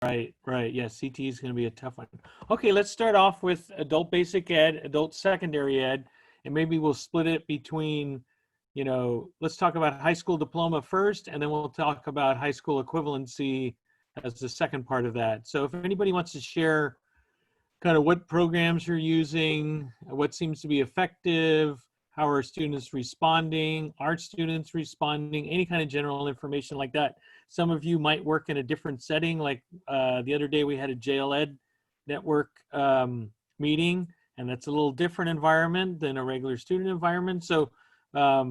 Right, right. Yeah, CTE is going to be a tough one. Okay, let's start off with adult basic ed, adult secondary ed, and maybe we'll split it between, you know, let's talk about high school diploma first, and then we'll talk about high school equivalency as the second part of that. So if anybody wants to share kind of what programs you're using, what seems to be effective, how are students responding, are students responding, any kind of general information like that. Some of you might work in a different setting, like the other day we had a JL Ed network meeting, and that's a little different environment than a regular student environment. So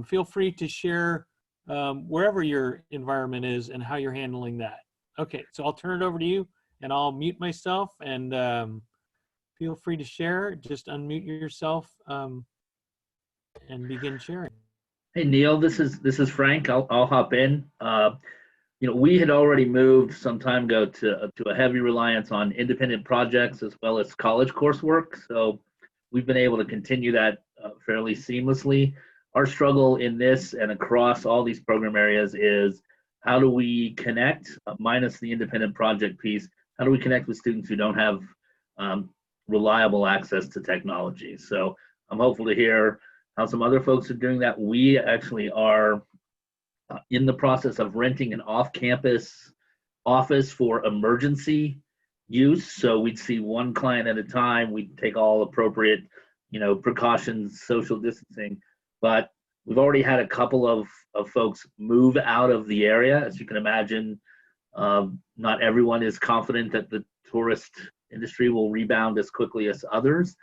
feel free to share wherever your environment is and how you're handling that. Okay, so I'll turn it over to you, and I'll mute myself, and feel free to share. Just unmute yourself and begin sharing. Hey Neil, this is Frank. I'll hop in. You know, we had already moved some time ago to a heavy reliance on independent projects as well as college coursework. So we've been able to continue that fairly seamlessly. Our struggle in this and across all these program areas is how do we connect, minus the independent project piece, how do we connect with students who don't have reliable access to technology? So I'm hopeful to hear how some other folks are doing that. We actually are in the process of renting an off-campus office for emergency use. So we'd see one client at a time. We'd take all appropriate, you know, precautions, social distancing. But we've already had a couple of folks move out of the area. As you can imagine, not everyone is confident that the tourist industry will rebound as quickly as others.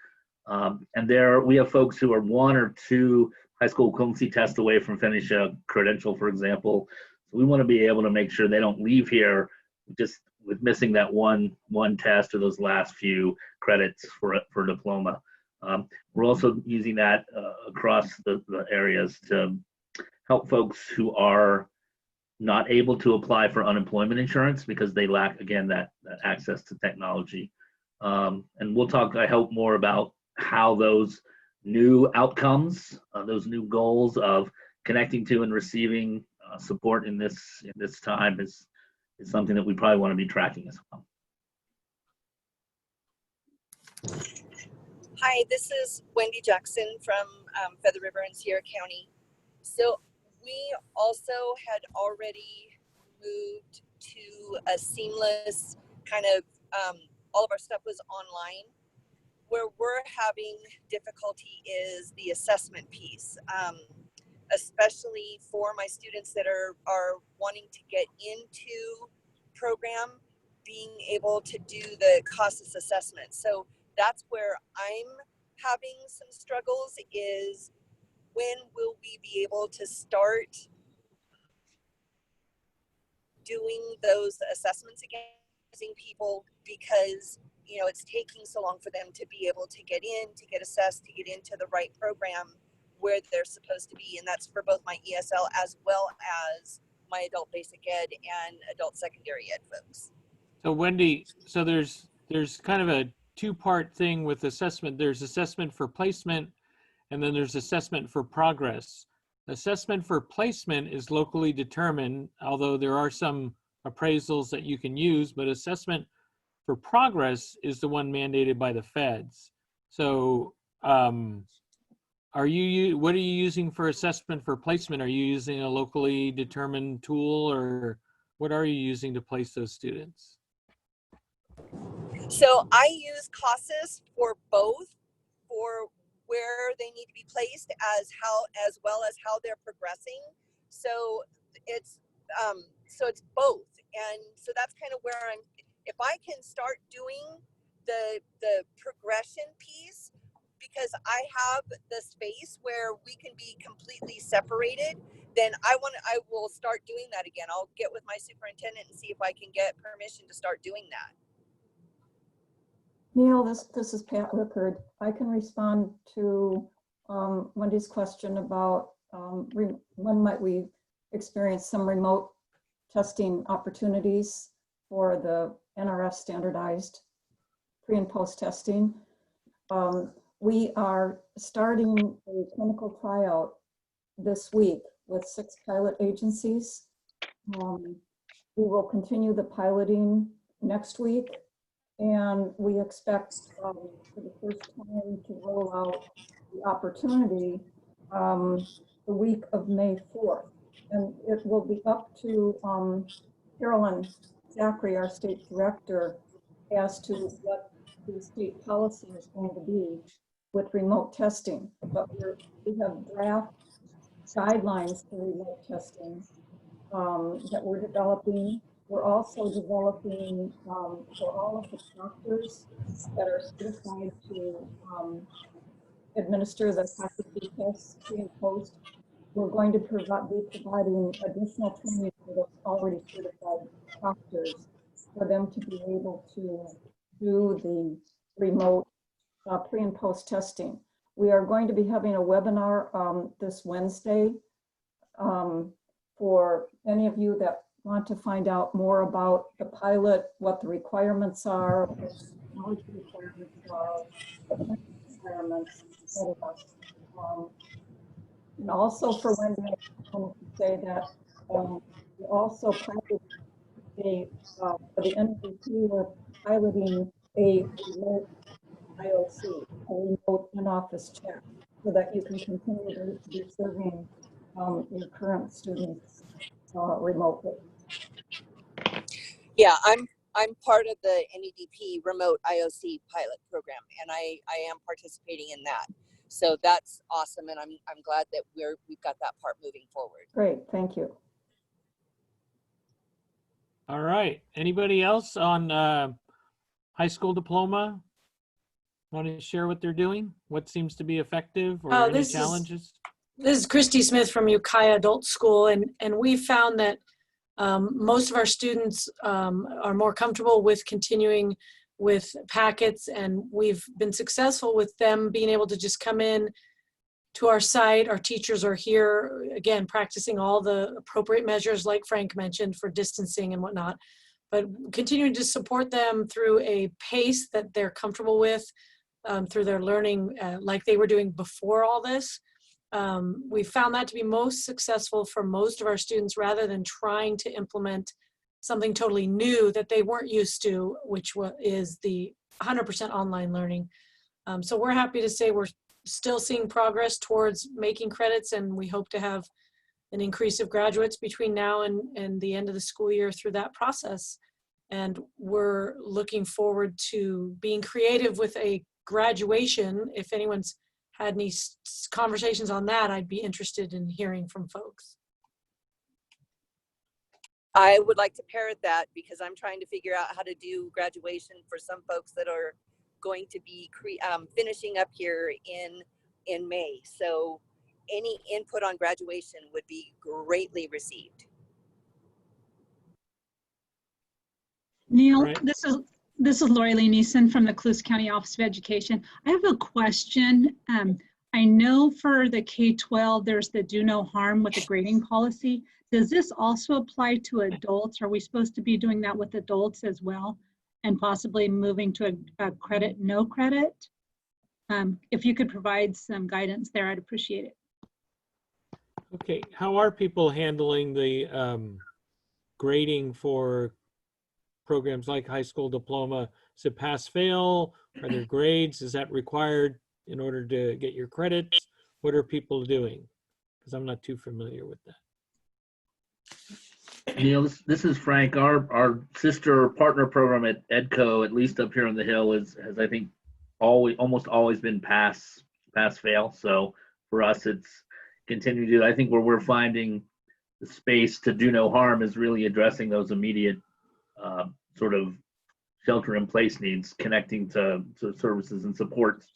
And there we have folks who are 1 or 2 high school equivalency tests away from finish a credential, for example. So we want to be able to make sure they don't leave here just with missing that one test or those last few credits for diploma. We're also using that across the areas to help folks who are not able to apply for unemployment insurance because they lack, again, that access to technology. And we'll talk, I hope, more about how those new outcomes, those new goals of connecting to and receiving support in this time is something that we probably want to be tracking as well. Hi, this is Wendy Jackson from Feather River in Sierra County. So we also had already moved to a seamless kind of, all of our stuff was online. Where we're having difficulty is the assessment piece, especially for my students that are wanting to get into program, being able to do the CASAS assessment. So that's where I'm having some struggles is when will we be able to start doing those assessments again, using people, because you know, it's taking so long for them to be able to get in, to get assessed, to get into the right program where they're supposed to be. And that's for both my ESL as well as my adult basic ed and adult secondary ed folks. So Wendy, so there's kind of a 2-part thing with assessment. There's assessment for placement, and then there's assessment for progress. Assessment for placement is locally determined, although there are some appraisals that you can use, but assessment for progress is the one mandated by the feds. So what are you using for assessment for placement? Are you using a locally determined tool, or what are you using to place those students? So I use CASAS for both, for where they need to be placed as well as how they're progressing. So it's both. And so that's kind of where if I can start doing the progression piece, because I have the space where we can be completely separated, then I will start doing that again. I'll get with my superintendent and see if I can get permission to start doing that. Neil, this is Pat Rickard. I can respond to Wendy's question about when might we experience some remote testing opportunities for the NRF standardized pre and post testing. We are starting a clinical tryout this week with 6 pilot agencies. We will continue the piloting next week. And we expect for the first time to roll out the opportunity the week of May 4th. And it will be up to Carolyn Zachary, our state director, as to what the state policy is going to be with remote testing. But we have draft guidelines for remote testing that we're developing. We're also developing for all of the doctors that are certified to administer the faculty tests pre and post. We're going to be providing additional training for those already certified doctors for them to be able to do the remote pre and post testing. We are going to be having a webinar this Wednesday for any of you that want to find out more about the pilot, what the requirements are, what the technology requirements are, the requirements, etc. And also for Wendy, I wanted to say that we also piloted for the NVP, we're piloting a remote IOC, a remote in-office chat, so that you can continue to be serving your current students remotely. Yeah, I'm part of the NEDP remote IOC pilot program, and I am participating in that. So that's awesome, and I'm glad that we've got that part moving forward. Great, thank you. All right. Anybody else on high school diploma want to share what they're doing? What seems to be effective or any challenges? This is Christy Smith from Ukiah Adult School, and we found that most of our students are more comfortable with continuing with packets, and we've been successful with them being able to just come in to our site. Our teachers are here, again, practicing all the appropriate measures like Frank mentioned for distancing and whatnot, but continuing to support them through a pace that they're comfortable with through their learning like they were doing before all this. We found that to be most successful for most of our students, rather than trying to implement something totally new that they weren't used to, which is the 100% online learning. So we're happy to say we're still seeing progress towards making credits, and we hope to have an increase of graduates between now and the end of the school year through that process. And we're looking forward to being creative with a graduation. If anyone's had any conversations on that, I'd be interested in hearing from folks. I would like to parrot that, because I'm trying to figure out how to do graduation for some folks that are going to be finishing up here in May. So any input on graduation would be greatly received. Neil, Right. This is Lori Lee Neeson from the Colusa County Office of Education. I have a question. I know for the K-12, there's the do no harm with the grading policy. Does this also apply to adults? Are we supposed to be doing that with adults as well, and possibly moving to a credit, no credit? If you could provide some guidance there, I'd appreciate it. Okay, how are people handling the grading for programs like high school diploma? Is it pass-fail? Are there grades? Is that required in order to get your credits? What are people doing? Because I'm not too familiar with that. Neil, this is Frank. Our sister partner program at EDCO, at least up here on the Hill, has I think almost always been pass-fail. So for us, it's continue to. I think where we're finding the space to do no harm is really addressing those immediate sort of shelter-in-place needs, connecting to services and supports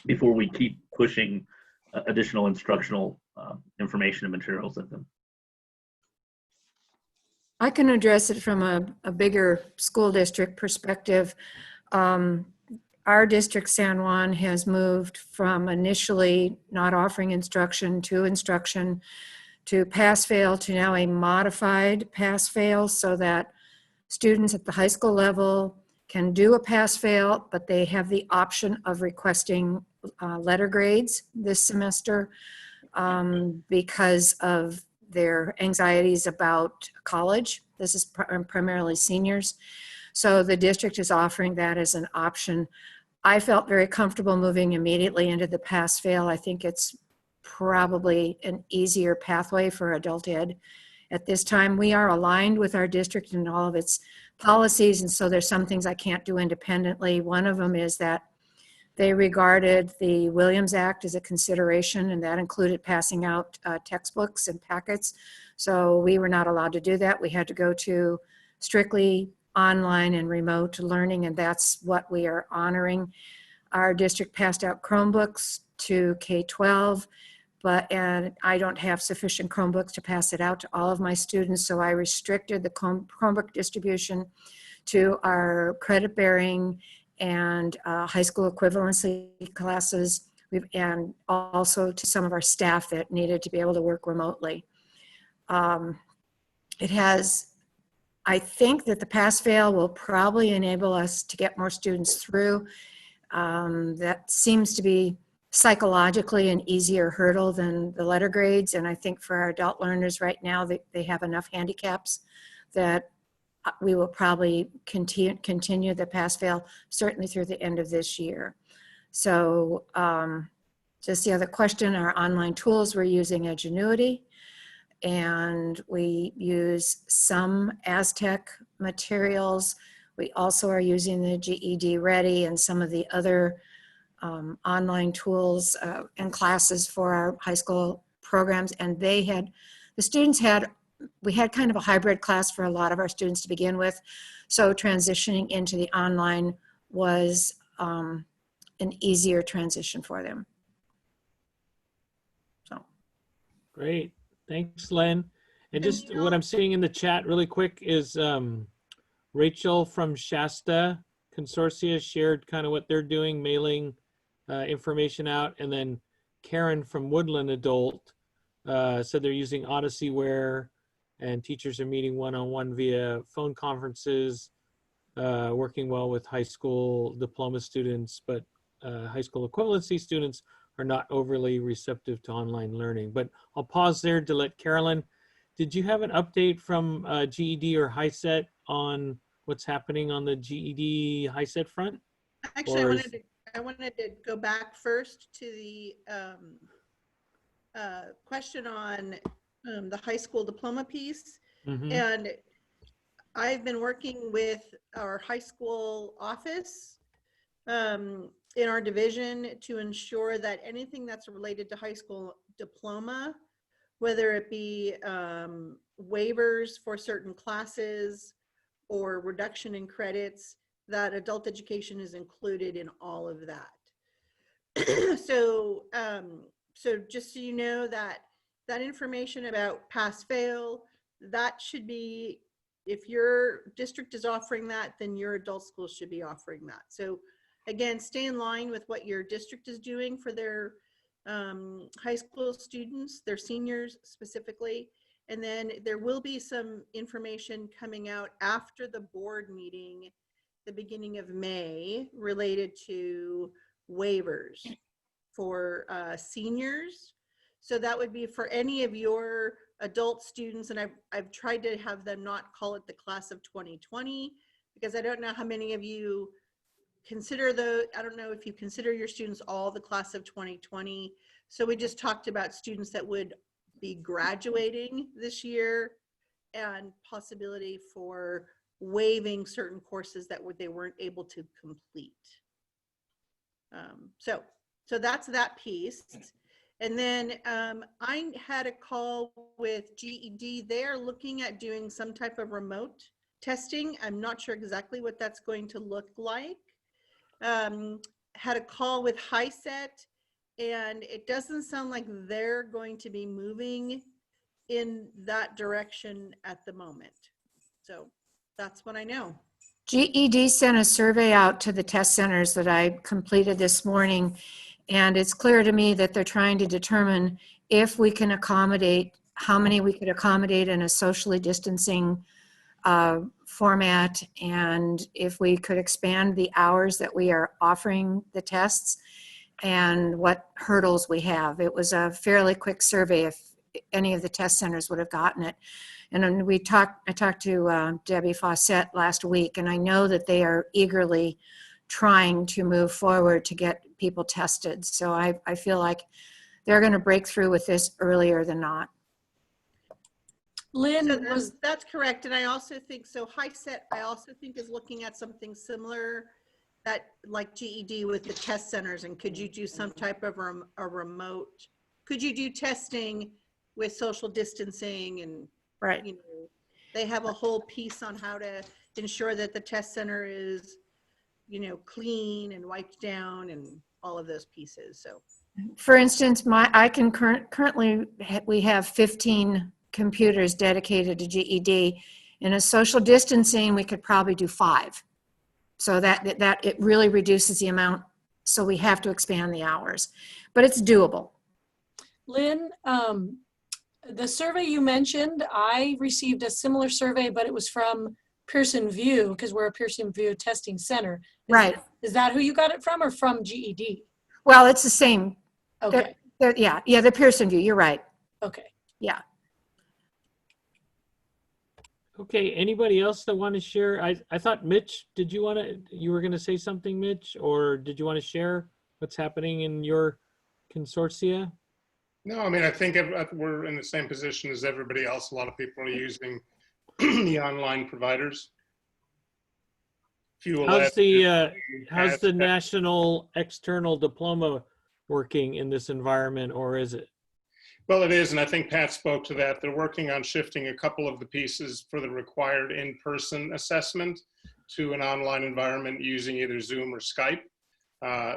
before we keep pushing additional instructional information and materials at them. I can address it from a bigger school district perspective. Our district, San Juan, has moved from initially not offering instruction to pass-fail to now a modified pass-fail, so that students at the high school level can do a pass-fail, but they have the option of requesting letter grades this semester because of their anxieties about college. This is primarily seniors. So the district is offering that as an option. I felt very comfortable moving immediately into the PassFail. I think it's probably an easier pathway for adult ed. At this time, we are aligned with our district and all of its policies, and so there's some things I can't do independently. One of them is that they regarded the Williams Act as a consideration, and that included passing out textbooks and packets. So we were not allowed to do that. We had to go to strictly online and remote learning, and that's what we are honoring. Our district passed out Chromebooks to K-12, and I don't have sufficient Chromebooks to pass it out to all of my students, so I restricted the Chromebook distribution to our credit-bearing and high school equivalency classes, and also to some of our staff that needed to be able to work remotely. I think that the PassFail will probably enable us to get more students through. That seems to be psychologically an easier hurdle than the letter grades, and I think for our adult learners right now, they have enough handicaps that we will probably continue the PassFail certainly through the end of this year. So just the other question, our online tools, we're using Edgenuity, and we use some Aztec materials. We also are using the GED Ready and some of the other online tools and classes for our high school programs. And we had kind of a hybrid class for a lot of our students to begin with. So transitioning into the online was an easier transition for them. So. Great. Thanks, Len. And just what I'm seeing in the chat really quick is Rachel from Shasta Consortia shared kind of what they're doing, mailing information out. And then Karen from Woodland Adult said they're using Odysseyware, and teachers are meeting one-on-one via phone conferences, working well with high school diploma students, but high school equivalency students are not overly receptive to online learning. But I'll pause there to let Carolyn. Did you have an update from GED or HiSET on what's happening on the GED HiSET front? Actually, I wanted to go back first to the question on the high school diploma piece. Mm-hmm. And I've been working with our high school office in our division to ensure that anything that's related to high school diploma, whether it be waivers for certain classes or reduction in credits, that adult education is included in all of that. So just so you know, that information about PassFail, that should be, if your district is offering that, then your adult school should be offering that. So again, stay in line with what your district is doing for their high school students, their seniors specifically. And then there will be some information coming out after the board meeting, the beginning of May, related to waivers for seniors. So that would be for any of your adult students, and I've tried to have them not call it the class of 2020, because I don't know how many of you consider I don't know if you consider your students all the class of 2020. So we just talked about students that would be graduating this year and possibility for waiving certain courses that they weren't able to complete. So that's that piece. And then I had a call with GED. They're looking at doing some type of remote testing. I'm not sure exactly what that's going to look like. Had a call with HiSET, and it doesn't sound like they're going to be moving in that direction at the moment. So that's what I know. GED sent a survey out to the test centers that I completed this morning, and it's clear to me that they're trying to determine if we can accommodate, how many we could accommodate in a socially distancing format, and if we could expand the hours that we are offering the tests and what hurdles we have. It was a fairly quick survey if any of the test centers would have gotten it. And then I talked to Debbie Fawcett last week, and I know that they are eagerly trying to move forward to get people tested. So I feel like they're going to break through with this earlier than not. Lynn, So that's correct. And I also think, so HiSET, I also think is looking at something similar that like GED with the test centers. And could you do some type of a remote, could you do testing with social distancing and, Right. you know, they have a whole piece on how to ensure that the test center is, you know, clean and wiped down and all of those pieces. So For instance, currently we have 15 computers dedicated to GED. In a social distancing, we could probably do 5. So that it really reduces the amount. So we have to expand the hours, but it's doable. Lynn, the survey you mentioned, I received a similar survey, but it was from Pearson VUE because we're a Pearson VUE testing center. Right. Is that who you got it from or from GED? Well, it's the same. Okay. Yeah, the Pearson VUE, you're right. Okay. Yeah. Okay, anybody else that want to share? I thought, Mitch, you were going to say something, Mitch, or did you want to share what's happening in your consortia? No, I mean, I think we're in the same position as everybody else. A lot of people are using the online providers. How's the national external diploma working in this environment, or is it? Well, it is, and I think Pat spoke to that. They're working on shifting a couple of the pieces for the required in-person assessment to an online environment using either Zoom or Skype.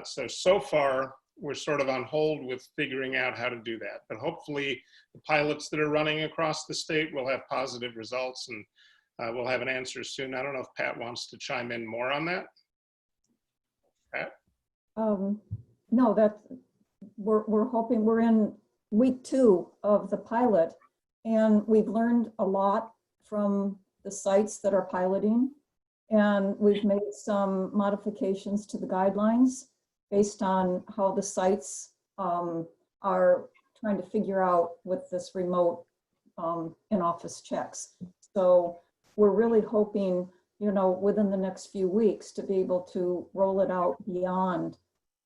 So far, we're sort of on hold with figuring out how to do that. But hopefully, the pilots that are running across the state will have positive results, and we'll have an answer soon. I don't know if Pat wants to chime in more on that. Pat? No, we're hoping. We're in week 2 of the pilot, and we've learned a lot from the sites that are piloting, and we've made some modifications to the guidelines based on how the sites are trying to figure out with this remote in-office checks. So we're really hoping, you know, within the next few weeks to be able to roll it out beyond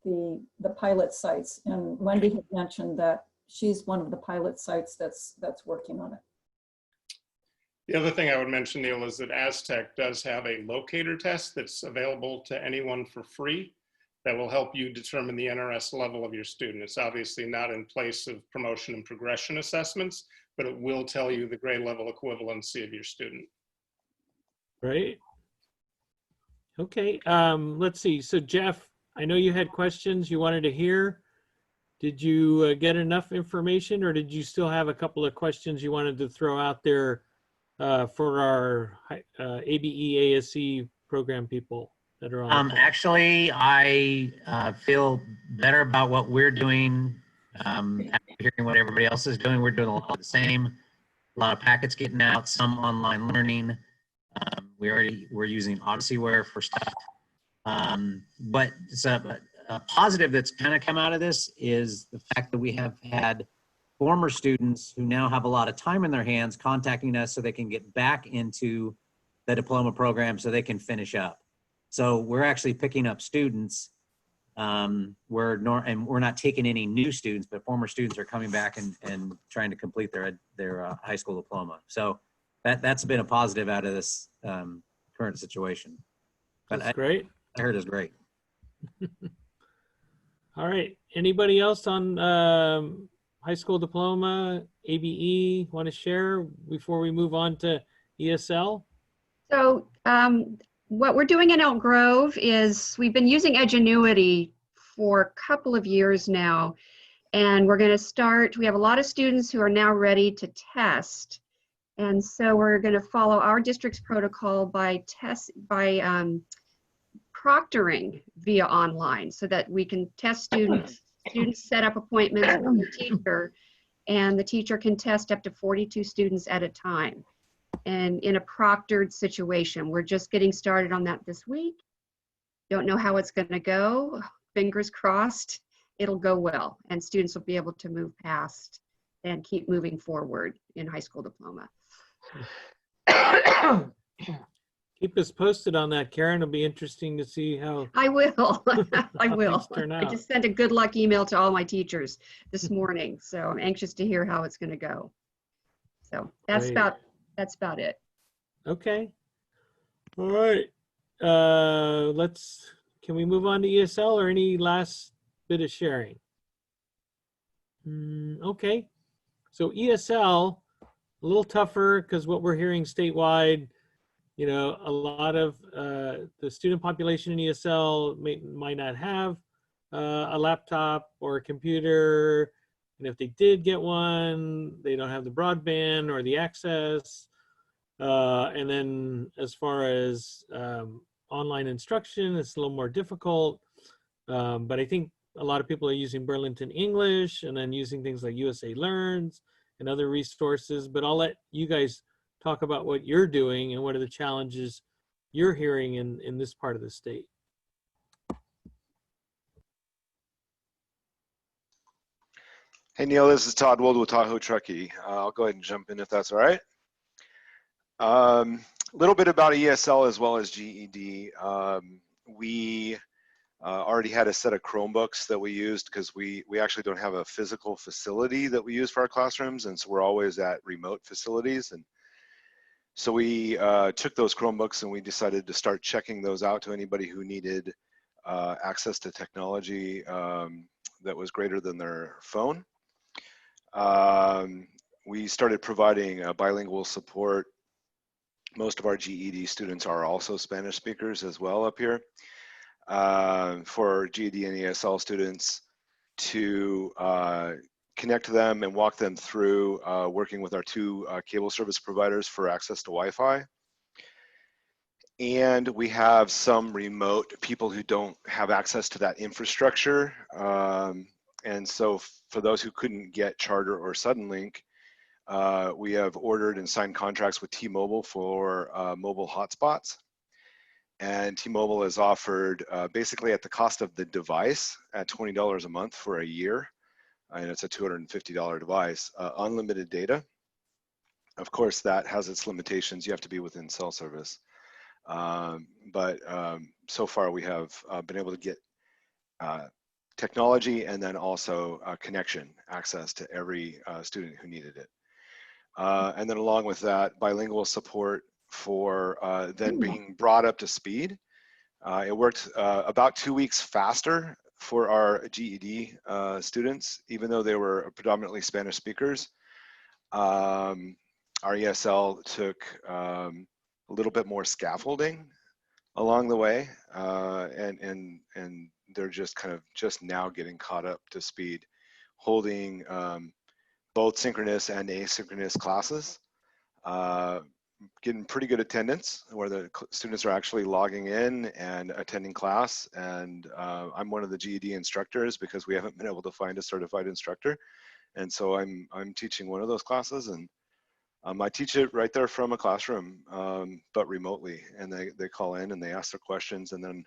the pilot sites. And Wendy had mentioned that she's one of the pilot sites that's working on it. The other thing I would mention, Neil, is that Aztec does have a locator test that's available to anyone for free that will help you determine the NRS level of your student. It's obviously not in place of promotion and progression assessments, but it will tell you the grade level equivalency of your student. Right. Okay, let's see. So Jeff, I know you had questions you wanted to hear. Did you get enough information, or did you still have a couple of questions you wanted to throw out there for our ABE ASC program people that are on? Actually, I feel better about what we're doing. After hearing what everybody else is doing, we're doing a lot of the same. A lot of packets getting out, some online learning. We're using Odysseyware for stuff. But it's a positive that's kind of come out of this is the fact that we have had former students who now have a lot of time in their hands contacting us so they can get back into the diploma program so they can finish up. So we're actually picking up students. And we're not taking any new students, but former students are coming back and trying to complete their high school diploma. So that's been a positive out of this current situation. But That's great. I heard it's great. All right. Anybody else on high school diploma, ABE, want to share before we move on to ESL? So what we're doing in Elk Grove is we've been using Edgenuity for a couple of years now, and we're going to start. We have a lot of students who are now ready to test, and so we're going to follow our district's protocol by proctoring via online so that we can test students. Students set up appointments with the teacher, and the teacher can test up to 42 students at a time. And in a proctored situation, we're just getting started on that this week. Don't know how it's going to go. Fingers crossed, it'll go well, and students will be able to move past and keep moving forward in high school diploma. Keep us posted on that, Karen. It'll be interesting to see how I will. I how will. things turn I out. just sent a good luck email to all my teachers this morning, so I'm anxious to hear how it's going to go. So that's Great. about it. Okay. All right. Can we move on to ESL or any last bit of sharing? Okay. So ESL, a little tougher because what we're hearing statewide, you know, a lot of the student population in ESL might not have a laptop or a computer. And if they did get one, they don't have the broadband or the access. And then as far as online instruction, it's a little more difficult. But I think a lot of people are using Burlington English and then using things like USA Learns and other resources. But I'll let you guys talk about what you're doing and what are the challenges you're hearing in this part of the state. Hey Neil, this is Todd Wold with Tahoe Truckee. I'll go ahead and jump in if that's all right. A little bit about ESL as well as GED. We already had a set of Chromebooks that we used because we actually don't have a physical facility that we use for our classrooms, and so we're always at remote facilities. And so we took those Chromebooks and we decided to start checking those out to anybody who needed access to technology that was greater than their phone. We started providing bilingual support. Most of our GED students are also Spanish speakers as well up here. For GED and ESL students to connect to them and walk them through working with our two cable service providers for access to Wi-Fi. And we have some remote people who don't have access to that infrastructure. And so for those who couldn't get Charter or Suddenlink, we have ordered and signed contracts with T-Mobile for mobile hotspots. And T-Mobile has offered basically at the cost of the device at $20 a month for a year, and it's a $250 device, unlimited data. Of course, that has its limitations. You have to be within cell service. But so far we have been able to get technology and then also connection access to every student who needed it. And then along with that, bilingual support for then being brought up to speed. It worked about 2 weeks faster for our GED students, even though they were predominantly Spanish speakers. Our ESL took a little bit more scaffolding along the way, and they're just now getting caught up to speed, holding both synchronous and asynchronous classes, getting pretty good attendance where the students are actually logging in and attending class. And I'm one of the GED instructors because we haven't been able to find a certified instructor. And so I'm teaching one of those classes, and I teach it right there from a classroom, but remotely. And they call in and they ask their questions, and then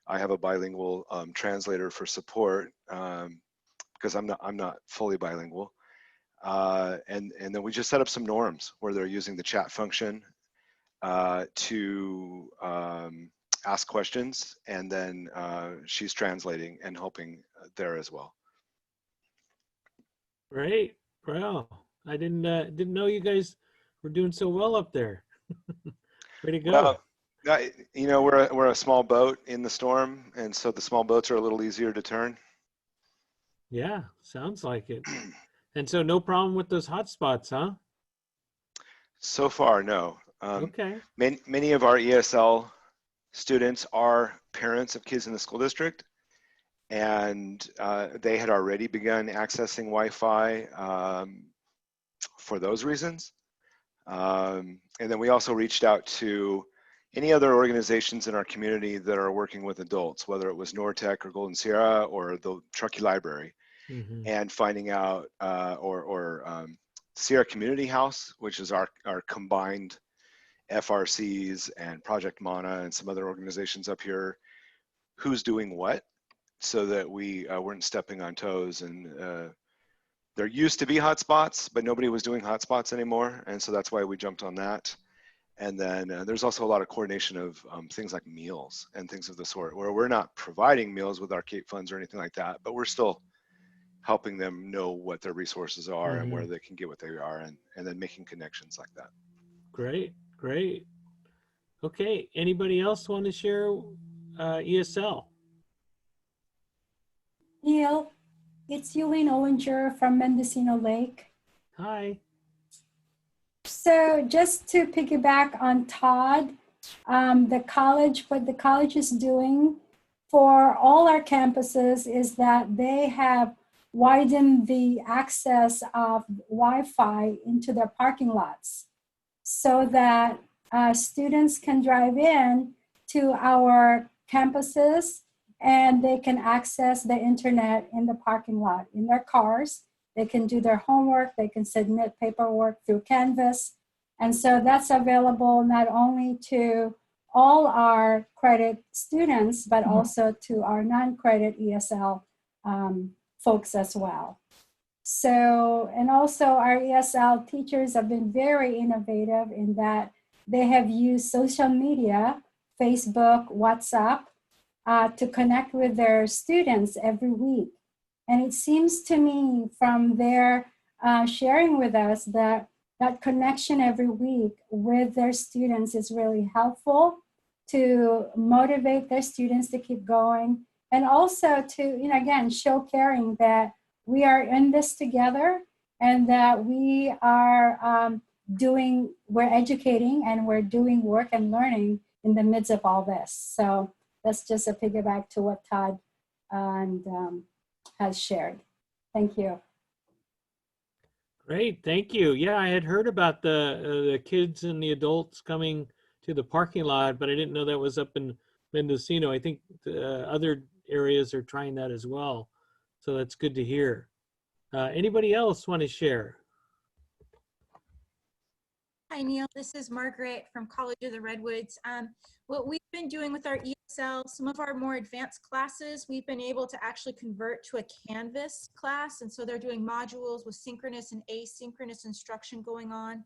I have a bilingual translator for support because I'm not fully bilingual. And then we just set up some norms where they're using the chat function to ask questions, and then she's translating and helping there as well. Great. Wow. I didn't know you guys were doing so well up there. Way to go. Well, you know, we're a small boat in the storm, and so the small boats are a little easier to turn. Yeah, sounds like it. And so no problem with those hotspots, huh? So far, no. Okay. Many of our ESL students are parents of kids in the school district, and they had already begun accessing Wi-Fi for those reasons. And then we also reached out to any other organizations in our community that are working with adults, whether it was Nortec or Golden Sierra or the Truckee Library, and finding out, or Sierra Community House, which is our combined FRCs and Project Mana and some other organizations up here, who's doing what, so that we weren't stepping on toes and There used to be hotspots, but nobody was doing hotspots anymore. And so that's why we jumped on that. And then there's also a lot of coordination of things like meals and things of the sort, where we're not providing meals with our CAPE funds or anything like that, but we're still helping them know what their resources are and where they can get what they are, and then making connections like that. Great, great. Okay, anybody else want to share ESL? Neil, it's Elaine Ollinger from Mendocino Lake. Hi. So just to piggyback on Todd, what the college is doing for all our campuses is that they have widened the access of Wi-Fi into their parking lots so that students can drive in to our campuses and they can access the internet in the parking lot in their cars. They can do their homework, they can submit paperwork through Canvas. And so that's available not only to all our credit students, but also to our non-credit ESL folks as well. So, and also our ESL teachers have been very innovative in that they have used social media, Facebook, WhatsApp, to connect with their students every week. And it seems to me from their sharing with us that that connection every week with their students is really helpful to motivate their students to keep going, and also to, you know, again, show caring that we are in this together and that we are we're educating and we're doing work and learning in the midst of all this. So that's just a piggyback to what Todd has shared. Thank you. Great, thank you. Yeah, I had heard about the kids and the adults coming to the parking lot, but I didn't know that was up in Mendocino. I think other areas are trying that as well. So that's good to hear. Anybody else want to share? Hi, Neil. This is Margaret from College of the Redwoods. What we've been doing with our ESL, some of our more advanced classes, we've been able to actually convert to a Canvas class. And so they're doing modules with synchronous and asynchronous instruction going on.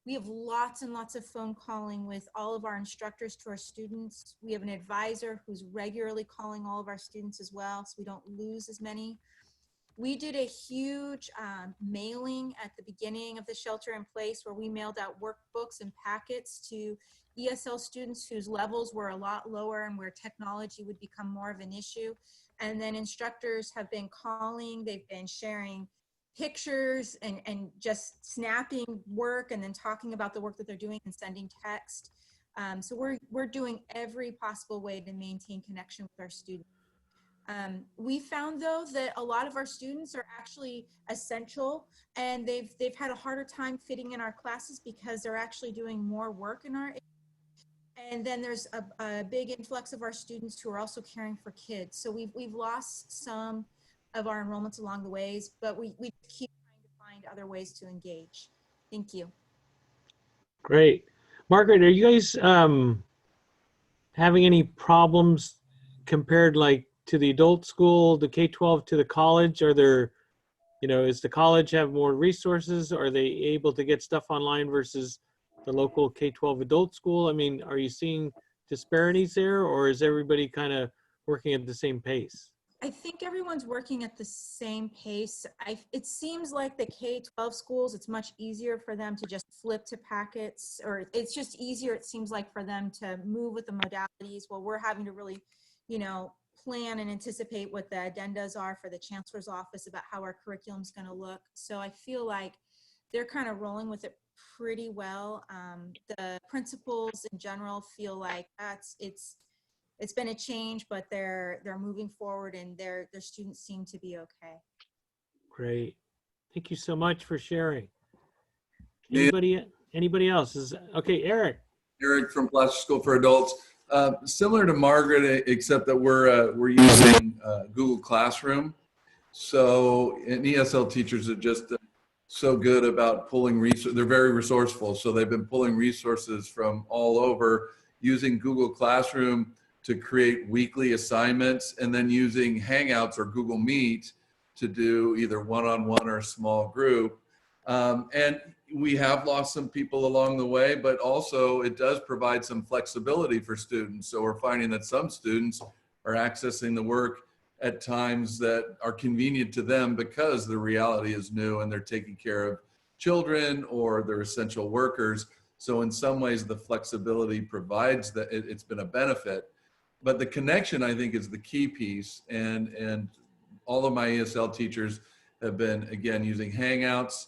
We have lots and lots of phone calling with all of our instructors to our students. We have an advisor who's regularly calling all of our students as well, so we don't lose as many. We did a huge mailing at the beginning of the shelter in place where we mailed out workbooks and packets to ESL students whose levels were a lot lower and where technology would become more of an issue. And then instructors have been calling, they've been sharing pictures and just snapping work and then talking about the work that they're doing and sending text. So we're doing every possible way to maintain connection with our students. We found though that a lot of our students are actually essential and they've had a harder time fitting in our classes because they're actually doing more work in our. And then there's a big influx of our students who are also caring for kids. So we've lost some of our enrollments along the ways, but we keep trying to find other ways to engage. Thank you. Great. Margaret, are you guys having any problems compared like to the adult school, the K-12 to the college? Are there, you know, is the college have more resources? Are they able to get stuff online versus the local K-12 adult school? I mean, are you seeing disparities there, or is everybody kind of working at the same pace? I think everyone's working at the same pace. It seems like the K-12 schools, it's much easier for them to just flip to packets, or it's just easier, it seems like, for them to move with the modalities while we're having to really, you know, plan and anticipate what the addendas are for the chancellor's office about how our curriculum is going to look. So I feel like they're kind of rolling with it pretty well. The principals in general feel like it's been a change, but they're moving forward and their students seem to be okay. Great. Thank you so much for sharing. Anybody else? Okay, Eric. Eric from Placer School for Adults. Similar to Margaret, except that we're using Google Classroom. So, and ESL teachers are just so good about pulling resources. They're very resourceful. So they've been pulling resources from all over, using Google Classroom to create weekly assignments, and then using Hangouts or Google Meet to do either one-on-one or a small group. And we have lost some people along the way, but also it does provide some flexibility for students. So we're finding that some students are accessing the work at times that are convenient to them because the reality is new and they're taking care of children or they're essential workers. So in some ways the flexibility provides that it's been a benefit, but the connection I think is the key piece. And all of my ESL teachers have been, again, using Hangouts,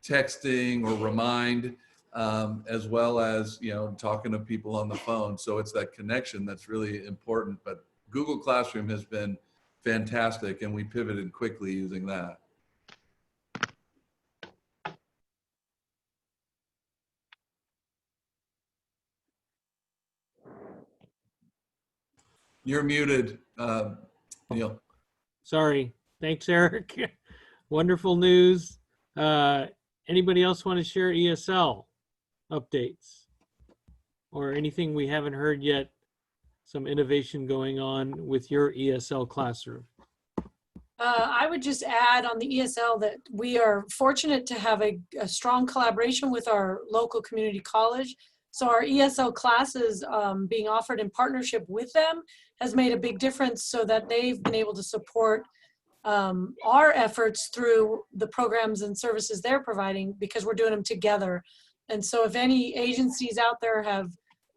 texting or Remind, as well as, you know, talking to people on the phone. So it's that connection that's really important. But Google Classroom has been fantastic, and we pivoted quickly using that. You're muted, Neil. Sorry. Thanks, Eric. Wonderful news. Anybody else want to share ESL updates or anything we haven't heard yet? Some innovation going on with your ESL classroom. I would just add on the ESL that we are fortunate to have a strong collaboration with our local community college. So our ESL classes being offered in partnership with them has made a big difference so that they've been able to support our efforts through the programs and services they're providing because we're doing them together. And so if any agencies out there have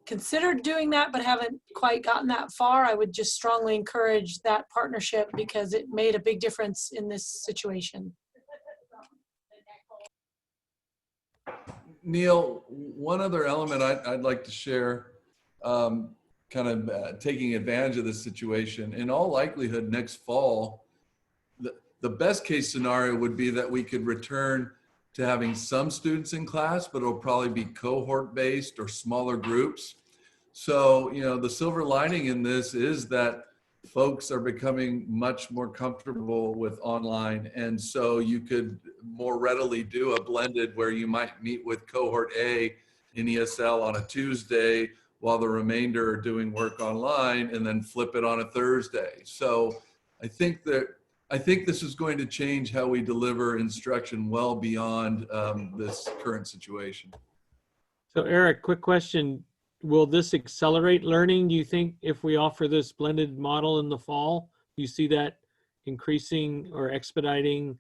considered doing that but haven't quite gotten that far, I would just strongly encourage that partnership because it made a big difference in this situation. Neil, one other element I'd like to share, kind of taking advantage of this situation. In all likelihood, next fall, the best case scenario would be that we could return to having some students in class, but it'll probably be cohort based or smaller groups. So, you know, the silver lining in this is that folks are becoming much more comfortable with online. And so you could more readily do a blended where you might meet with cohort A in ESL on a Tuesday while the remainder are doing work online and then flip it on a Thursday. So I think this is going to change how we deliver instruction well beyond this current situation. So Eric, quick question. Will this accelerate learning, do you think, if we offer this blended model in the fall? Do you see that increasing or expediting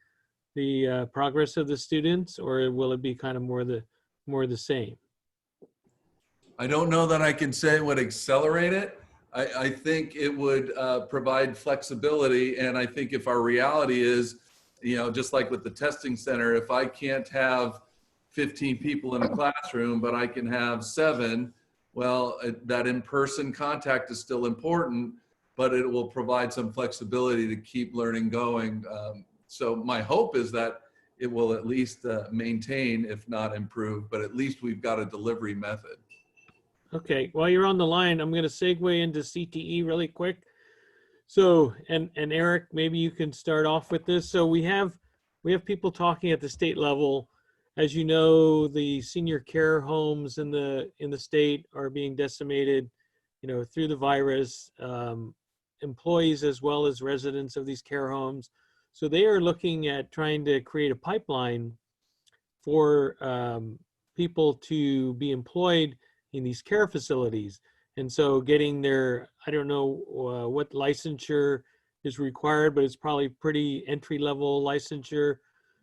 the progress of the students, or will it be kind of more the same? I don't know that I can say it would accelerate it. I think it would provide flexibility. And I think if our reality is, you know, just like with the testing center, if I can't have 15 people in a classroom, but I can have 7, well, that in-person contact is still important, but it will provide some flexibility to keep learning going. So my hope is that it will at least maintain, if not improve, but at least we've got a delivery method. Okay, while you're on the line, I'm going to segue into CTE really quick. So, and Eric, maybe you can start off with this. So we have people talking at the state level. As you know, the senior care homes in the state are being decimated, you know, through the virus. Employees as well as residents of these care homes. So they are looking at trying to create a pipeline for people to be employed in these care facilities. And so getting their, I don't know what licensure is required, but it's probably pretty entry-level licensure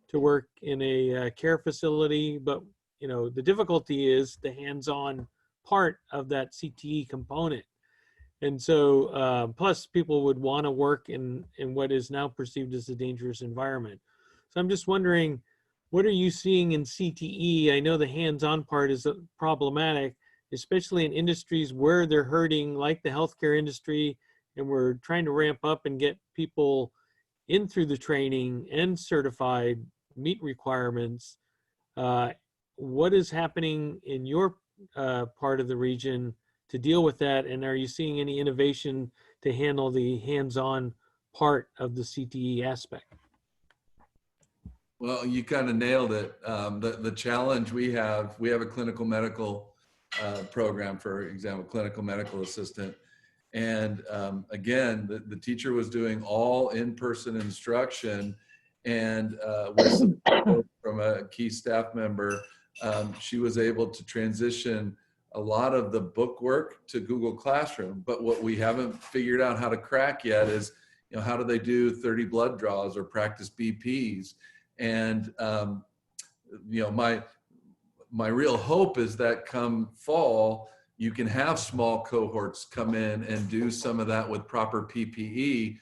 to work in a care facility. But, you know, the difficulty is the hands-on part of that CTE component. And so, plus people would want to work in what is now perceived as a dangerous environment. So I'm just wondering, what are you seeing in CTE? I know the hands-on part is problematic, especially in industries where they're hurting, like the healthcare industry, and we're trying to ramp up and get people in through the training and certified, meet requirements. What is happening in your part of the region to deal with that? And are you seeing any innovation to handle the hands-on part of the CTE aspect? Well, you kind of nailed it. The challenge we have a clinical medical program, for example, clinical medical assistant. And again, the teacher was doing all in-person instruction And with some support from a key staff member, she was able to transition a lot of the book work to Google Classroom. But what we haven't figured out how to crack yet is, you know, how do they do 30 blood draws or practice BPs? And you know, my real hope is that come fall, you can have small cohorts come in and do some of that with proper PPE,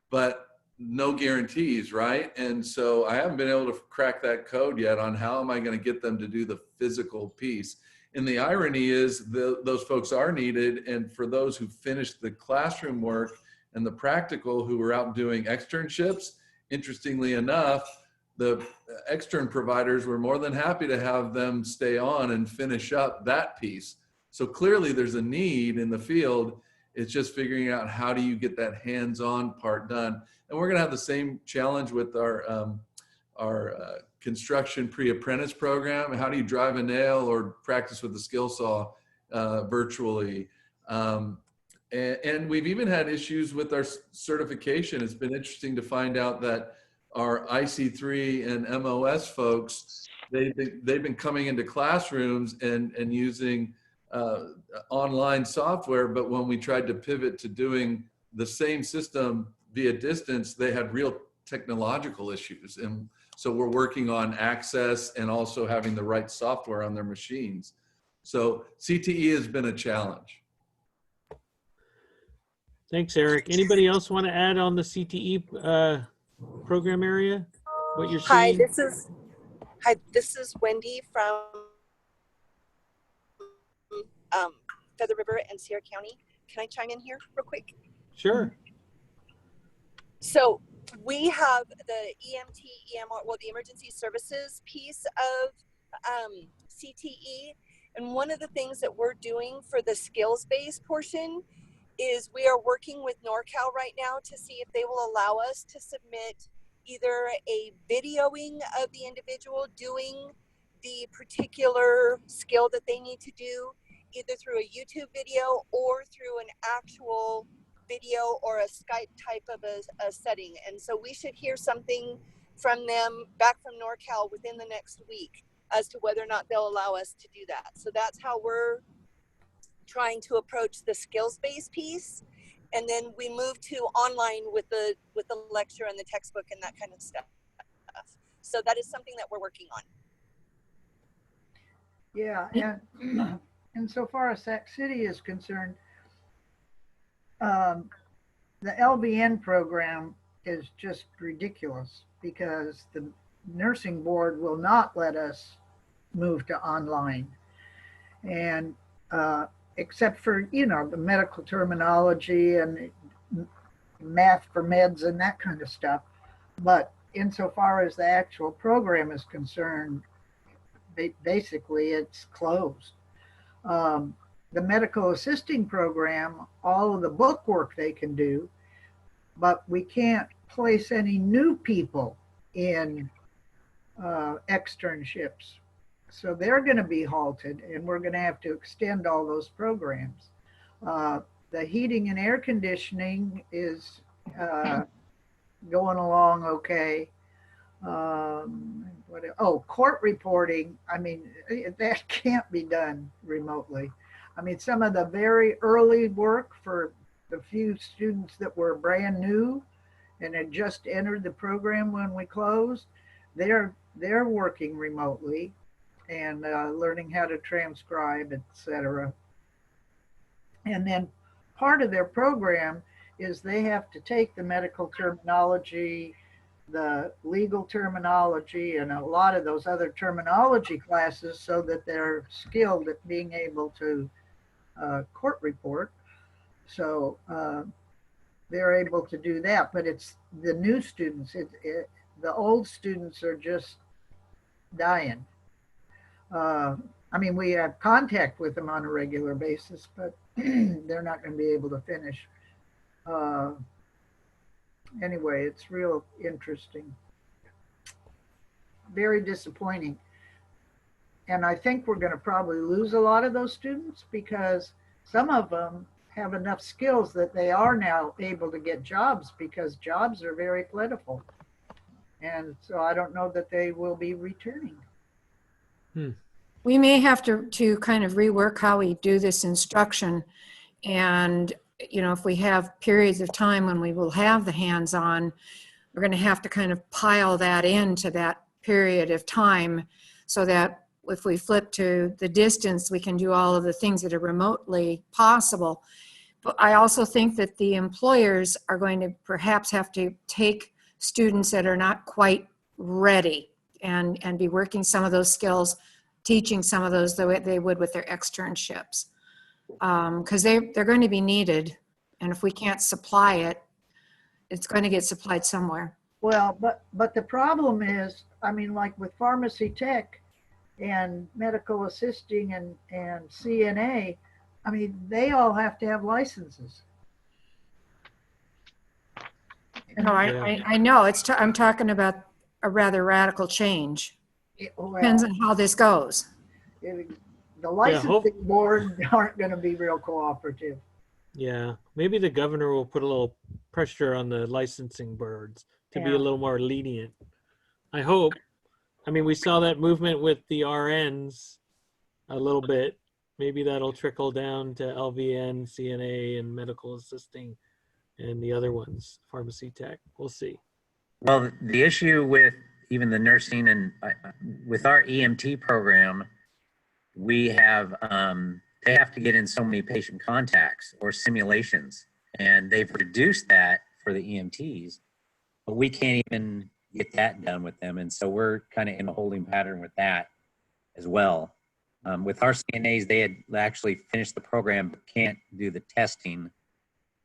but no guarantees, right? And so I haven't been able to crack that code yet on how am I going to get them to do the physical piece. And the irony is those folks are needed. And for those who finished the classroom work and the practical who were out doing externships, interestingly enough, the extern providers were more than happy to have them stay on and finish up that piece. So clearly there's a need in the field. It's just figuring out how do you get that hands-on part done. And we're gonna have the same challenge with our construction pre-apprentice program. How do you drive a nail or practice with the skill saw virtually? And we've even had issues with our certification. It's been interesting to find out that our IC3 and MOS folks, they've been coming into classrooms and using online software, but when we tried to pivot to doing the same system via distance, they had real technological issues. And so we're working on access and also having the right software on their machines. So CTE has been a challenge. Thanks, Eric. Anybody else want to add on the CTE program area? What you're seeing? Hi, this is Wendy from Feather River and Sierra County. Can I chime in here real quick? Sure. So we have the EMT, EMR, well, the emergency services piece of CTE. And one of the things that we're doing for the skills-based portion is we are working with NorCal right now to see if they will allow us to submit either a videoing of the individual doing the particular skill that they need to do, either through a YouTube video or through an actual video or a Skype type of a setting. And so we should hear something from them back from NorCal within the next week as to whether or not they'll allow us to do that. So that's how we're trying to approach the skills-based piece. And then we move to online with the lecture and the textbook and that kind of stuff. So that is something that we're working on. Yeah, and so far as Sac City is concerned, the LVN program is just ridiculous because the nursing board will not let us move to online. And except for, you know, the medical terminology and math for meds and that kind of stuff. But insofar as the actual program is concerned, basically it's closed. The medical assisting program, all of the book work they can do, but we can't place any new people in externships. So they're going to be halted, and we're going to have to extend all those programs. The heating and air conditioning is going along okay. Court reporting, I mean, that can't be done remotely. I mean, some of the very early work for the few students that were brand new and had just entered the program when we closed, they're working remotely and learning how to transcribe, etc. And then part of their program is they have to take the medical terminology, the legal terminology, and a lot of those other terminology classes so that they're skilled at being able to court report. So they're able to do that, but it's the new students. The old students are just dying. I mean, we have contact with them on a regular basis, but they're not going to be able to finish. Anyway, it's real interesting. Very disappointing. And I think we're going to probably lose a lot of those students because some of them have enough skills that they are now able to get jobs because jobs are very plentiful. And so I don't know that they will be returning. We may have to kind of rework how we do this instruction. And, you know, if we have periods of time when we will have the hands-on, we're going to have to kind of pile that into that period of time so that if we flip to the distance, we can do all of the things that are remotely possible. But I also think that the employers are going to perhaps have to take students that are not quite ready and be working some of those skills, teaching some of those the way they would with their externships. Because they're going to be needed. And if we can't supply it, it's going to get supplied somewhere. Well, but the problem is, I mean, like with pharmacy tech and medical assisting and CNA, I mean, they all have to have licenses. No, I know. I'm talking about a rather radical change. Well, Depends on how this goes. The licensing board aren't going to be real cooperative. Yeah, maybe the governor will put a little pressure on the licensing boards to be a little more lenient. I hope. I mean, we saw that movement with the RNs a little bit. Maybe that'll trickle down to LVN, CNA, and medical assisting, and the other ones, pharmacy tech. We'll see. Well, the issue with even the nursing and with our EMT program, we have, they have to get in so many patient contacts or simulations, and they've reduced that for the EMTs, but we can't even get that done with them. And so we're kind of in a holding pattern with that as well. With our CNAs, they had actually finished the program, but can't do the testing,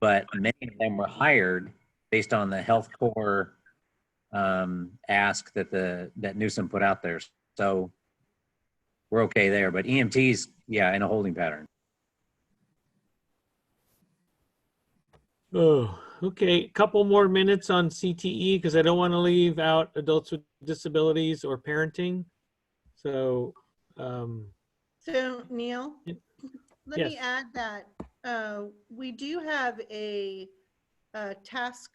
but many of them were hired based on the health corps ask that Newsom put out there. So we're okay there, but EMTs, yeah, in a holding pattern. Oh, okay. A couple more minutes on CTE because I don't want to leave out adults with disabilities or parenting. So, So Neil, let yes. me add that we do have a task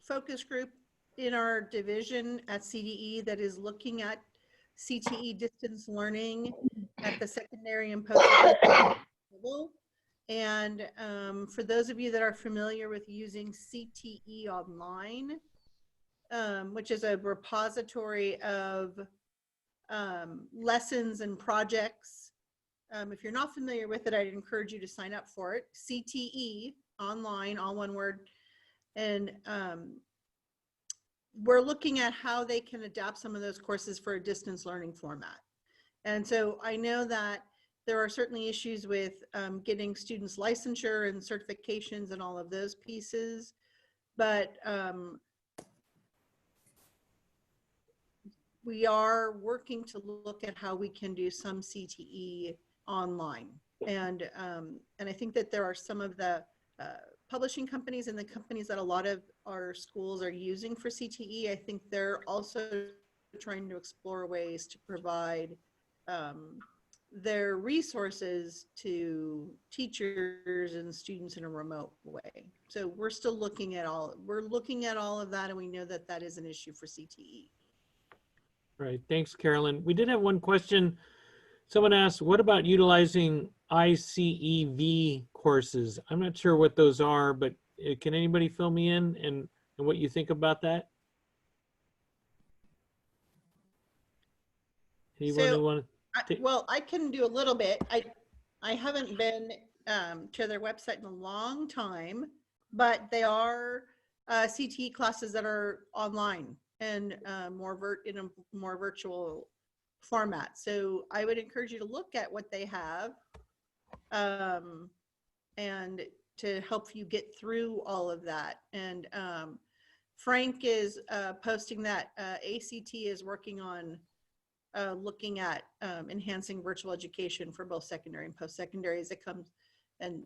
focus group in our division at CTE that is looking at CTE distance learning at the secondary and post-secondary level. And for those of you that are familiar with using CTE Online, which is a repository of lessons and projects. If you're not familiar with it, I'd encourage you to sign up for it. CTE Online, all one word. And we're looking at how they can adapt some of those courses for a distance learning format. And so I know that there are certainly issues with getting students licensure and certifications and all of those pieces, but we are working to look at how we can do some CTE online. And I think that there are some of the publishing companies and the companies that a lot of our schools are using for CTE. I think they're also trying to explore ways to provide their resources to teachers and students in a remote way. So we're still looking at all of that, and we know that that is an issue for CTE. Right. Thanks, Carolyn. We did have one question. Someone asked, what about utilizing ICEV courses? I'm not sure what those are, but can anybody fill me in and what you think about that? Anyone who want to? Well, I can do a little bit. I haven't been to their website in a long time, but they are CTE classes that are online and in a more virtual format. So I would encourage you to look at what they have and to help you get through all of that. And Frank is posting that ACT is working on looking at enhancing virtual education for both secondary and post-secondary as it comes. And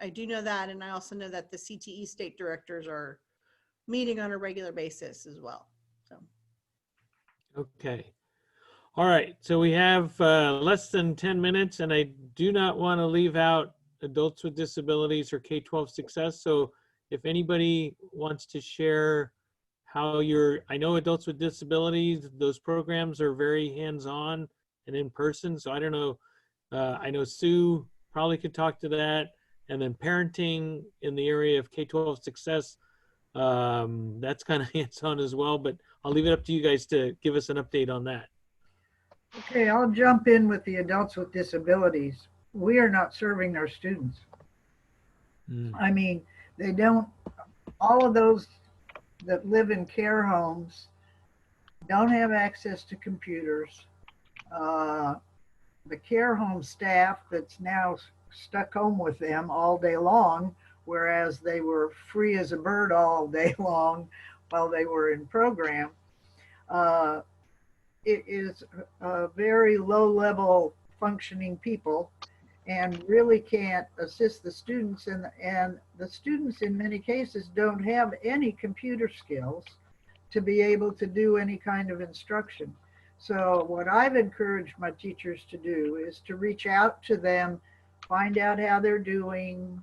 I do know that, and I also know that the CTE state directors are meeting on a regular basis as well. So. Okay. All right. So we have less than 10 minutes, and I do not want to leave out adults with disabilities or K-12 success. So if anybody wants to share how I know adults with disabilities, those programs are very hands-on and in person. So I don't know, I know Sue probably could talk to that. And then parenting in the area of K-12 success, that's kind of hands-on as well, but I'll leave it up to you guys to give us an update on that. Okay, I'll jump in with the adults with disabilities. We are not serving our students. I mean, they don't, all of those that live in care homes don't have access to computers. The care home staff that's now stuck home with them all day long, whereas they were free as a bird all day long while they were in program. It is very low level functioning people and really can't assist the students, and the students in many cases don't have any computer skills to be able to do any kind of instruction. So what I've encouraged my teachers to do is to reach out to them, find out how they're doing,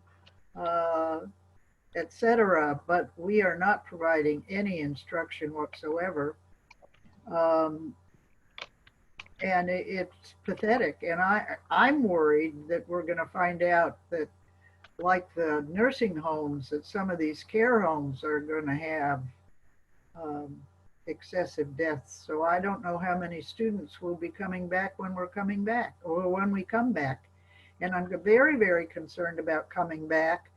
etc. But we are not providing any instruction whatsoever. And it's pathetic. And I'm worried that we're going to find out that, like the nursing homes, that some of these care homes are going to have excessive deaths. So I don't know how many students will be coming back when we're coming back, or when we come back. And I'm very, very concerned about coming back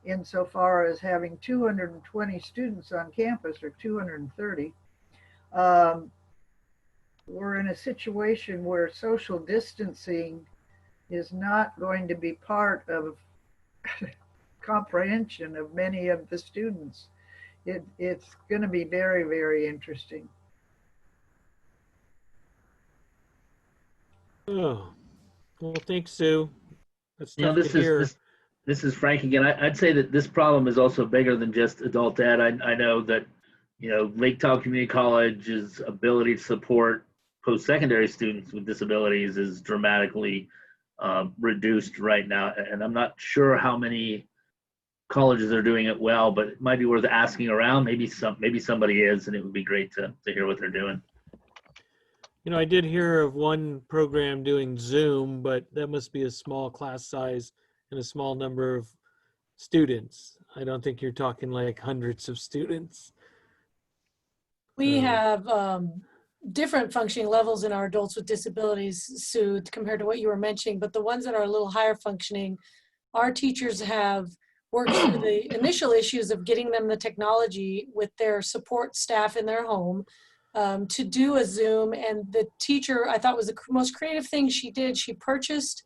insofar as having 220 students on campus, or 230. We're in a situation where social distancing is not going to be part of comprehension of many of the students. It's going to be very, very interesting. Oh, well, thanks, Sue. That's You know, tough to hear. This is Frank again. I'd say that this problem is also bigger than just adult ed. I know that, you know, Lake Tahoe Community College's ability to support post-secondary students with disabilities is dramatically reduced right now. And I'm not sure how many colleges are doing it well, but it might be worth asking around. Maybe somebody is, and it would be great to hear what they're doing. You know, I did hear of one program doing Zoom, but that must be a small class size and a small number of students. I don't think you're talking like hundreds of students. We have different functioning levels in our adults with disabilities, Sue, compared to what you were mentioning, but the ones that are a little higher functioning, our teachers have worked through the initial issues of getting them the technology with their support staff in their home to do a Zoom. And the teacher, I thought, was the most creative thing she did. She purchased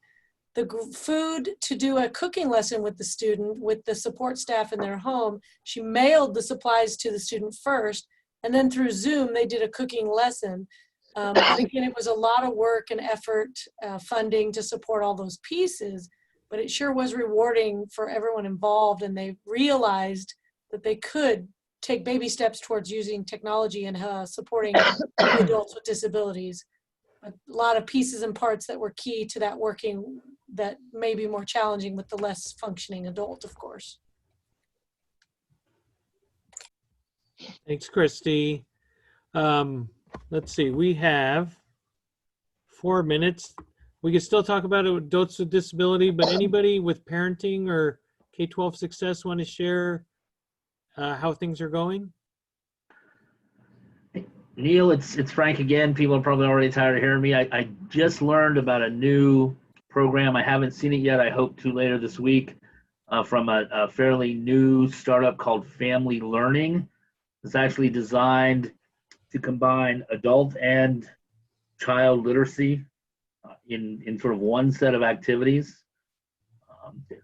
the food to do a cooking lesson with the student, with the support staff in their home. She mailed the supplies to the student first, and then through Zoom, they did a cooking lesson. But again, it was a lot of work and effort, funding to support all those pieces, but it sure was rewarding for everyone involved, and they realized that they could take baby steps towards using technology and supporting adults with disabilities. A lot of pieces and parts that were key to that working that may be more challenging with the less functioning adult, of course. Thanks, Christy. Let's see, we have 4 minutes. We can still talk about adults with disability, but anybody with parenting or K-12 success want to share how things are going? Neil, it's Frank again. People are probably already tired of hearing me. I just learned about a new program. I haven't seen it yet. I hope to later this week from a fairly new startup called Family Learning. It's actually designed to combine adult and child literacy in sort of one set of activities,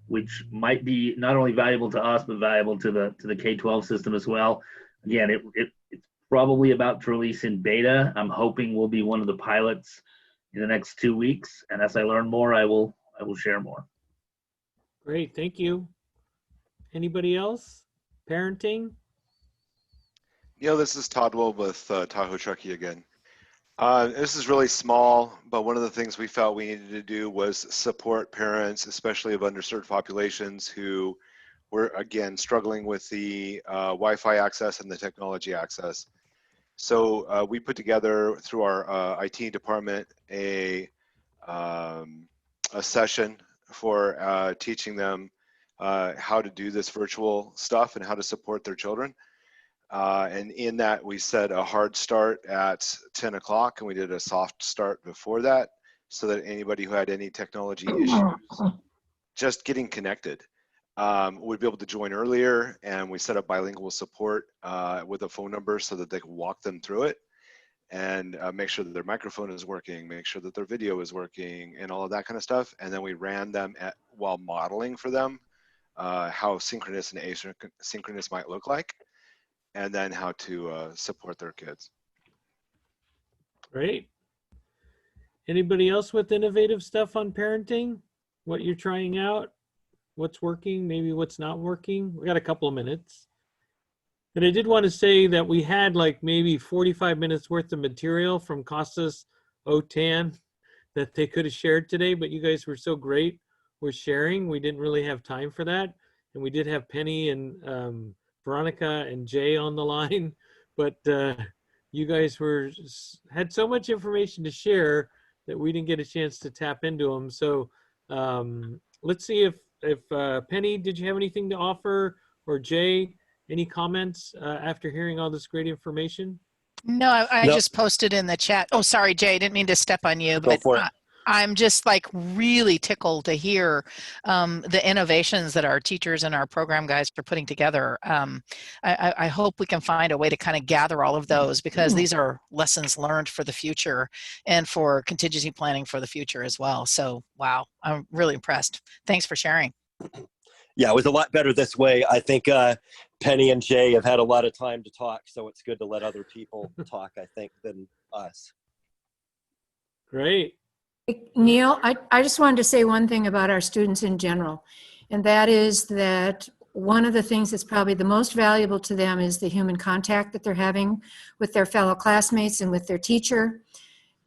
which might be not only valuable to us, but valuable to the K-12 system as well. Again, it's probably about to release in beta. I'm hoping we'll be one of the pilots in the next 2 weeks. And as I learn more, I will share more. Great, thank you. Anybody else? Parenting? Neil, this is Todd Wolb with Tahoe Truckee again. This is really small, but one of the things we felt we needed to do was support parents, especially of underserved populations, who were again struggling with the Wi-Fi access and the technology access. So we put together through our IT department a session for teaching them how to do this virtual stuff and how to support their children. And in that, we set a hard start at 10 o'clock and we did a soft start before that so that anybody who had any technology issues just getting connected would be able to join earlier. And we set up bilingual support with a phone number so that they can walk them through it and make sure that their microphone is working, make sure that their video is working and all of that kind of stuff. And then we ran them while modeling for them how synchronous and asynchronous might look like, and then how to support their kids. Great. Anybody else with innovative stuff on parenting? What you're trying out? What's working? Maybe what's not working? We got a couple of minutes. And I did want to say that we had like maybe 45 minutes worth of material from Costas OTAN that they could have shared today, but you guys were so great with sharing. We didn't really have time for that. And we did have Penny and Veronica and Jay on the line, but you guys had so much information to share that we didn't get a chance to tap into them. So let's see if Penny, did you have anything to offer, or Jay, any comments after hearing all this great information? No, I just posted in the chat. Oh, sorry, Jay, I didn't mean to step on you, but I'm just like really tickled to hear the innovations that our teachers and our program guys are putting together. I hope we can find a way to kind of gather all of those, because these are lessons learned for the future and for contingency planning for the future as well. So, wow, I'm really impressed. Thanks for sharing. Yeah, it was a lot better this way. I think Penny and Jay have had a lot of time to talk, so it's good to let other people talk, I think, than us. Great. Neil, I just wanted to say one thing about our students in general, and that is that one of the things that's probably the most valuable to them is the human contact that they're having with their fellow classmates and with their teacher.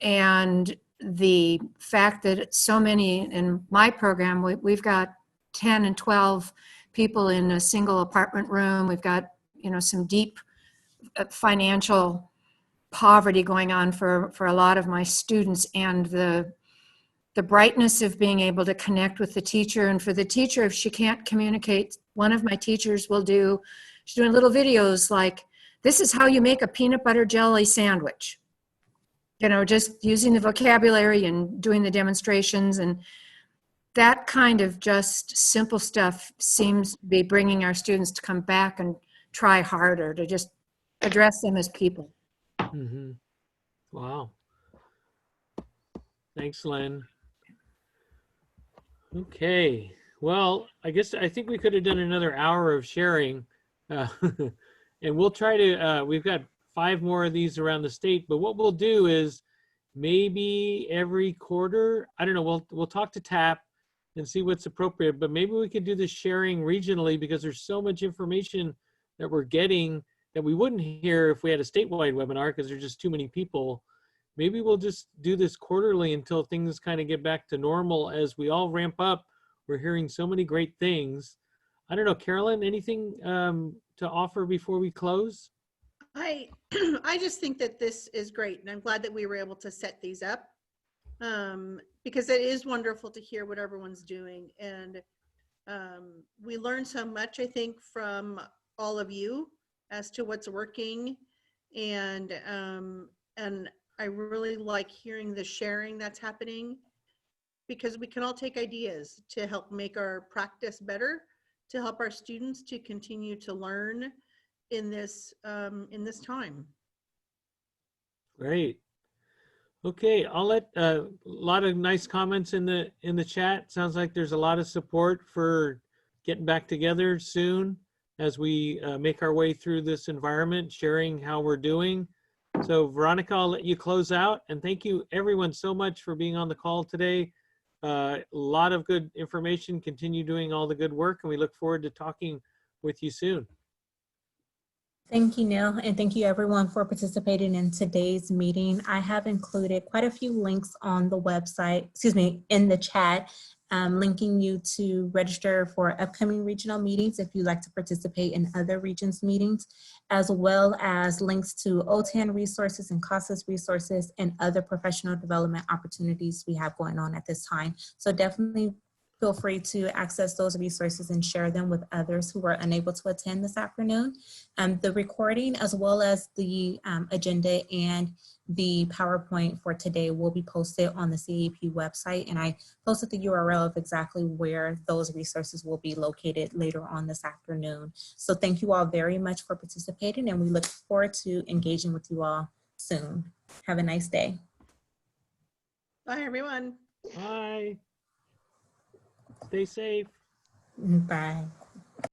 And the fact that so many in my program, we've got 10 and 12 people in a single apartment room. We've got, you know, some deep financial poverty going on for a lot of my students, and the brightness of being able to connect with the teacher. And for the teacher, if she can't communicate, one of my teachers will do, she's doing little videos like, this is how you make a peanut butter jelly sandwich. You know, just using the vocabulary and doing the demonstrations, and that kind of just simple stuff seems to be bringing our students to come back and try harder to just address them as people. Mm-hmm. Wow. Thanks, Lynn. Okay. Well, I think we could have done another hour of sharing. And we'll try to, we've got 5 more of these around the state, but what we'll do is maybe every quarter, I don't know, we'll talk to TAP and see what's appropriate, but maybe we could do this sharing regionally, because there's so much information that we're getting that we wouldn't hear if we had a statewide webinar, because there's just too many people. Maybe we'll just do this quarterly until things kind of get back to normal. As we all ramp up, we're hearing so many great things. I don't know, Carolyn, anything to offer before we close? I just think that this is great, and I'm glad that we were able to set these up, because it is wonderful to hear what everyone's doing. And we learned so much, I think, from all of you as to what's working. And I really like hearing the sharing that's happening, because we can all take ideas to help make our practice better, to help our students to continue to learn in this time. Great. Okay, I'll let a lot of nice comments in the chat. Sounds like there's a lot of support for getting back together soon as we make our way through this environment, sharing how we're doing. So Veronica, I'll let you close out, and thank you everyone so much for being on the call today. A lot of good information. Continue doing all the good work, and we look forward to talking with you soon. Thank you, Neil, and thank you everyone for participating in today's meeting. I have included quite a few links on the website, in the chat, linking you to register for upcoming regional meetings if you'd like to participate in other regions meetings, as well as links to OTAN resources and CASAS resources and other professional development opportunities we have going on at this time. So definitely feel free to access those resources and share them with others who were unable to attend this afternoon. The recording, as well as the agenda and the PowerPoint for today, will be posted on the CEP website, and I posted the URL of exactly where those resources will be located later on this afternoon. So thank you all very much for participating, and we look forward to engaging with you all soon. Have a nice day. Bye, everyone. Bye. Stay safe. Bye.